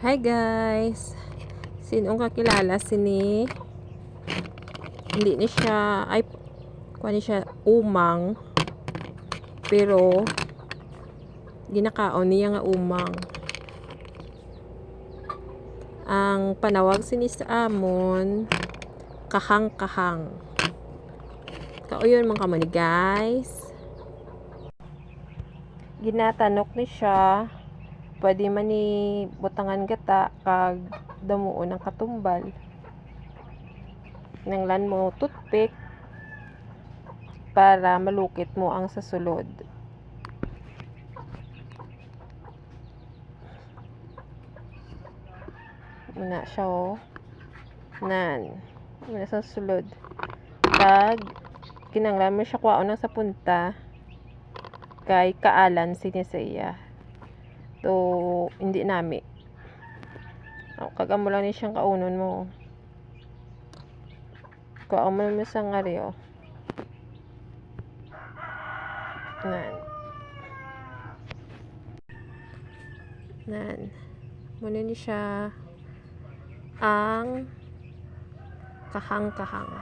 Hi guys! Sinong kakilala sini? Hindi ni siya, ay, kuha ni siya umang. Pero, ginakaon niya nga umang. Ang panawag sini sa amon, kahang-kahang. Kauyon mga kamo ni guys. Ginatanok ni siya. Pwede man ni butangan gata kag damuon ng katumbal. Nanglan mo toothpick para malukit mo ang sasulod. Muna siya nan. Muna sa sulod. Kag kinanglan mo siya kwaon sa punta kay kaalan siya. To hindi nami. Kagamo lang ni siyang kaunon mo. Kaamo mo sa ngari Nan. Nan. Muna ni siya ang kahang-kahang.